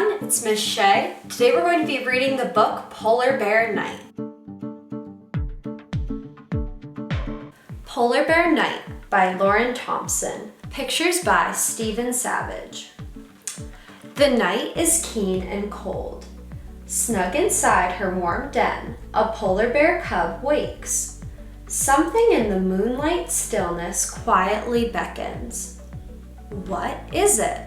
everyone, it's Miss Shaye. Today we're going to be reading the book Polar Bear Night. Polar Bear Night by Lauren Thompson. Pictures by Stephen Savage. The night is keen and cold. Snug inside her warm den, a polar bear cub wakes. Something in the moonlight stillness quietly beckons. What is it?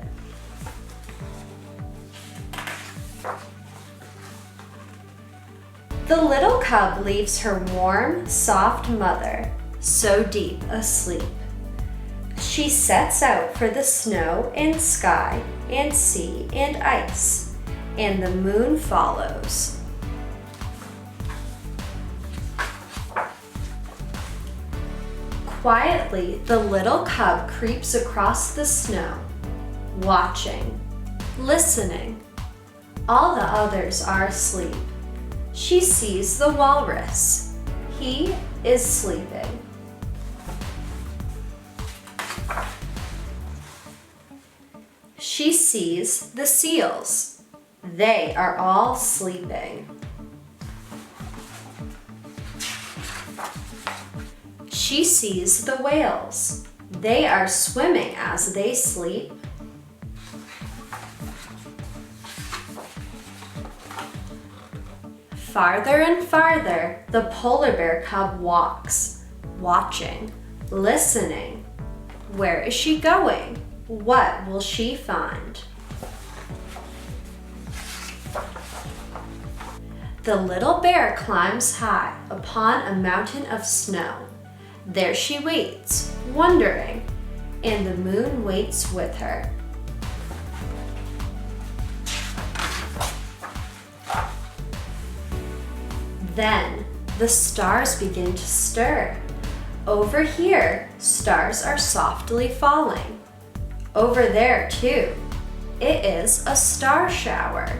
The little cub leaves her warm, soft mother, so deep asleep. She sets out for the snow and sky and sea and ice, and the moon follows. Quietly, the little cub creeps across the snow, watching, listening. All the others are asleep. She sees the walrus. He is sleeping. She sees the seals. They are all sleeping. She sees the whales. They are swimming as they sleep. Farther and farther, the polar bear cub walks, watching, listening. Where is she going? What will she find? The little bear climbs high upon a mountain of snow. There she waits, wondering, and the moon waits with her. Then the stars begin to stir. Over here, stars are softly falling. Over there, too, it is a star shower.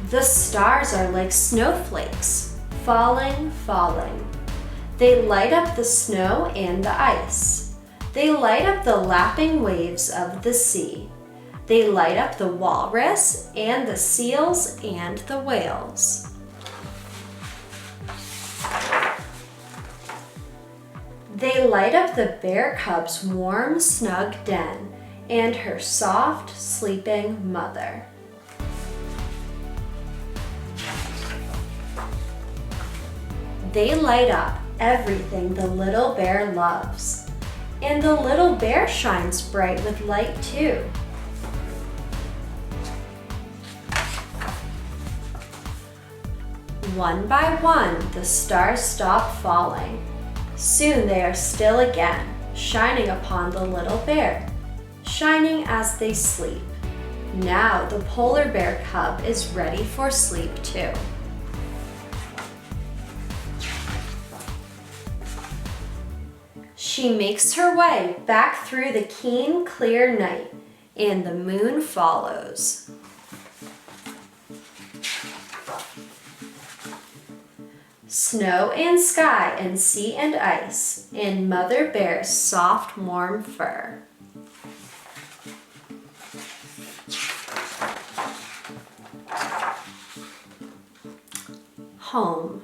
The stars are like snowflakes, falling, falling. They light up the snow and the ice. They light up the lapping waves of the sea. They light up the walrus and the seals and the whales. They light up the bear cub's warm, snug den and her soft, sleeping mother. They light up everything the little bear loves. And the little bear shines bright with light too. One by one, the stars stop falling. Soon they are still again, shining upon the little bear, shining as they sleep. Now the polar bear cub is ready for sleep too. She makes her way back through the keen, clear night, and the moon follows. Snow and sky and sea and ice, and Mother Bear's soft, warm fur. Home.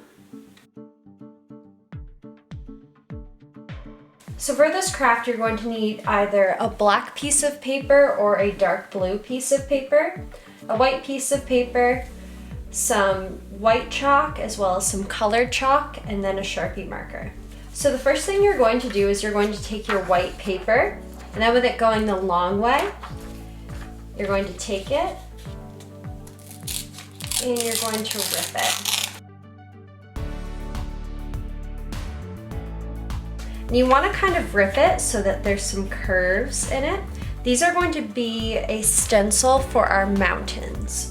So for this craft, you're going to need either a black piece of paper or a dark blue piece of paper, a white piece of paper, some white chalk as well as some colored chalk, and then a Sharpie marker. So the first thing you're going to do is you're going to take your white paper, and then with it going the long way, you're going to take it and you're going to rip it. And you want to kind of rip it so that there's some curves in it. These are going to be a stencil for our mountains.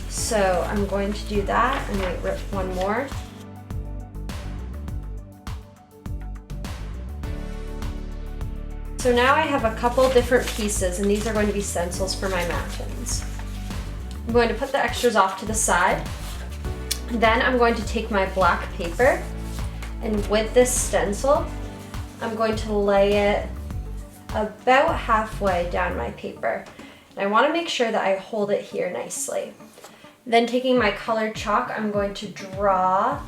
So I'm going to do that. I'm going to rip one more. So now I have a couple different pieces, and these are going to be stencils for my mountains. I'm going to put the extras off to the side. Then I'm going to take my black paper, and with this stencil, I'm going to lay it about halfway down my paper. And I want to make sure that I hold it here nicely. Then taking my colored chalk, I'm going to draw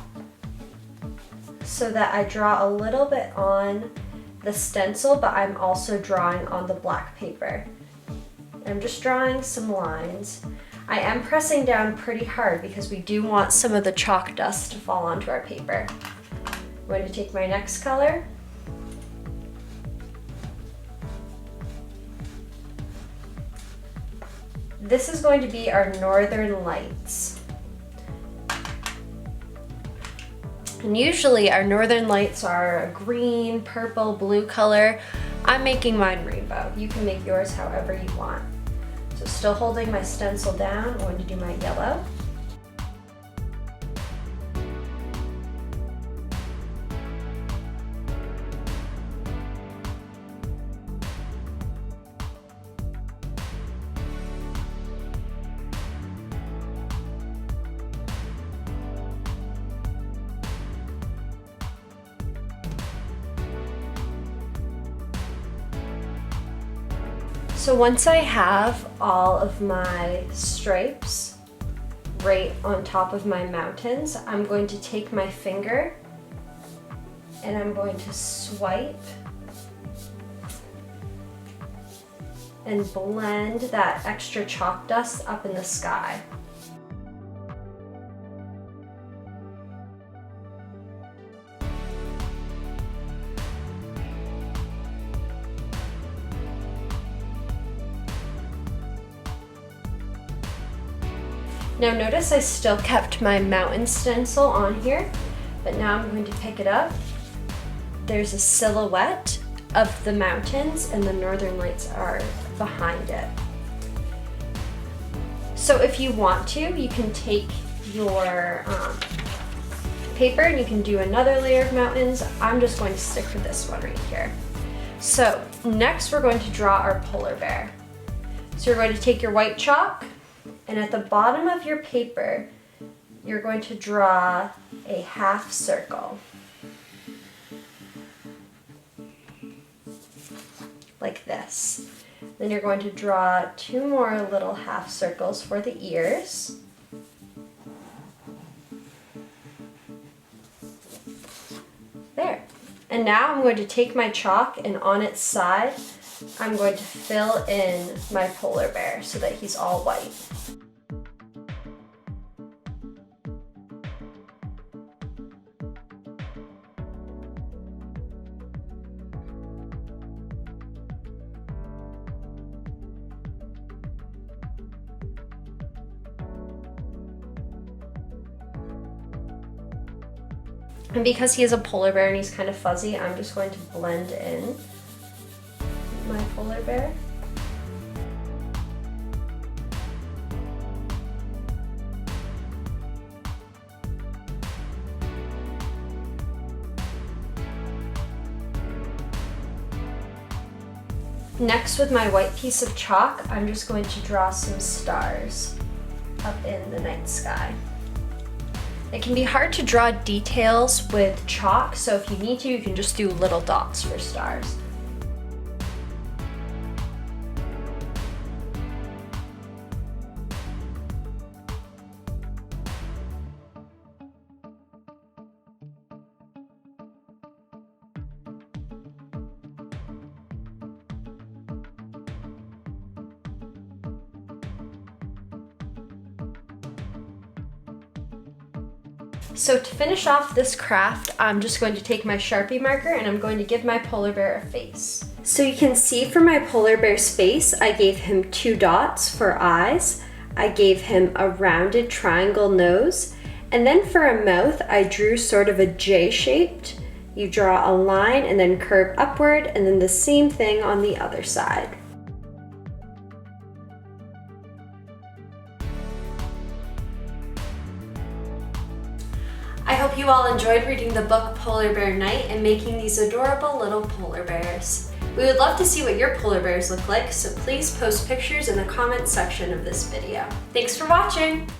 so that I draw a little bit on the stencil, but I'm also drawing on the black paper. I'm just drawing some lines. I am pressing down pretty hard because we do want some of the chalk dust to fall onto our paper. I'm going to take my next color. This is going to be our Northern Lights. And usually our Northern Lights are a green, purple, blue color. I'm making mine rainbow. You can make yours however you want. So still holding my stencil down, I'm going to do my yellow. So once I have all of my stripes right on top of my mountains, I'm going to take my finger and I'm going to swipe and blend that extra chalk dust up in the sky. Now notice I still kept my mountain stencil on here, but now I'm going to pick it up. There's a silhouette of the mountains and the Northern Lights are behind it. So if you want to, you can take your paper and you can do another layer of mountains. I'm just going to stick with this one right here. So next we're going to draw our polar bear. So you're going to take your white chalk, and at the bottom of your paper, you're going to draw a half circle. Like this. Then you're going to draw 2 more little half circles for the ears. There. And now I'm going to take my chalk and on its side, I'm going to fill in my polar bear so that he's all white. And because he is a polar bear and he's kind of fuzzy, I'm just going to blend in my polar bear. Next, with my white piece of chalk, I'm just going to draw some stars up in the night sky. It can be hard to draw details with chalk, so if you need to, you can just do little dots for stars. So to finish off this craft, I'm just going to take my Sharpie marker and I'm going to give my polar bear a face. So you can see for my polar bear's face, I gave him 2 dots for eyes. I gave him a rounded triangle nose. And then for a mouth, I drew sort of a J-shaped. You draw a line and then curve upward, and then the same thing on the other side. I hope you all enjoyed reading the book Polar Bear Night and making these adorable little polar bears. We would love to see what your polar bears look like, so please post pictures in the comments section of this video. Thanks for watching!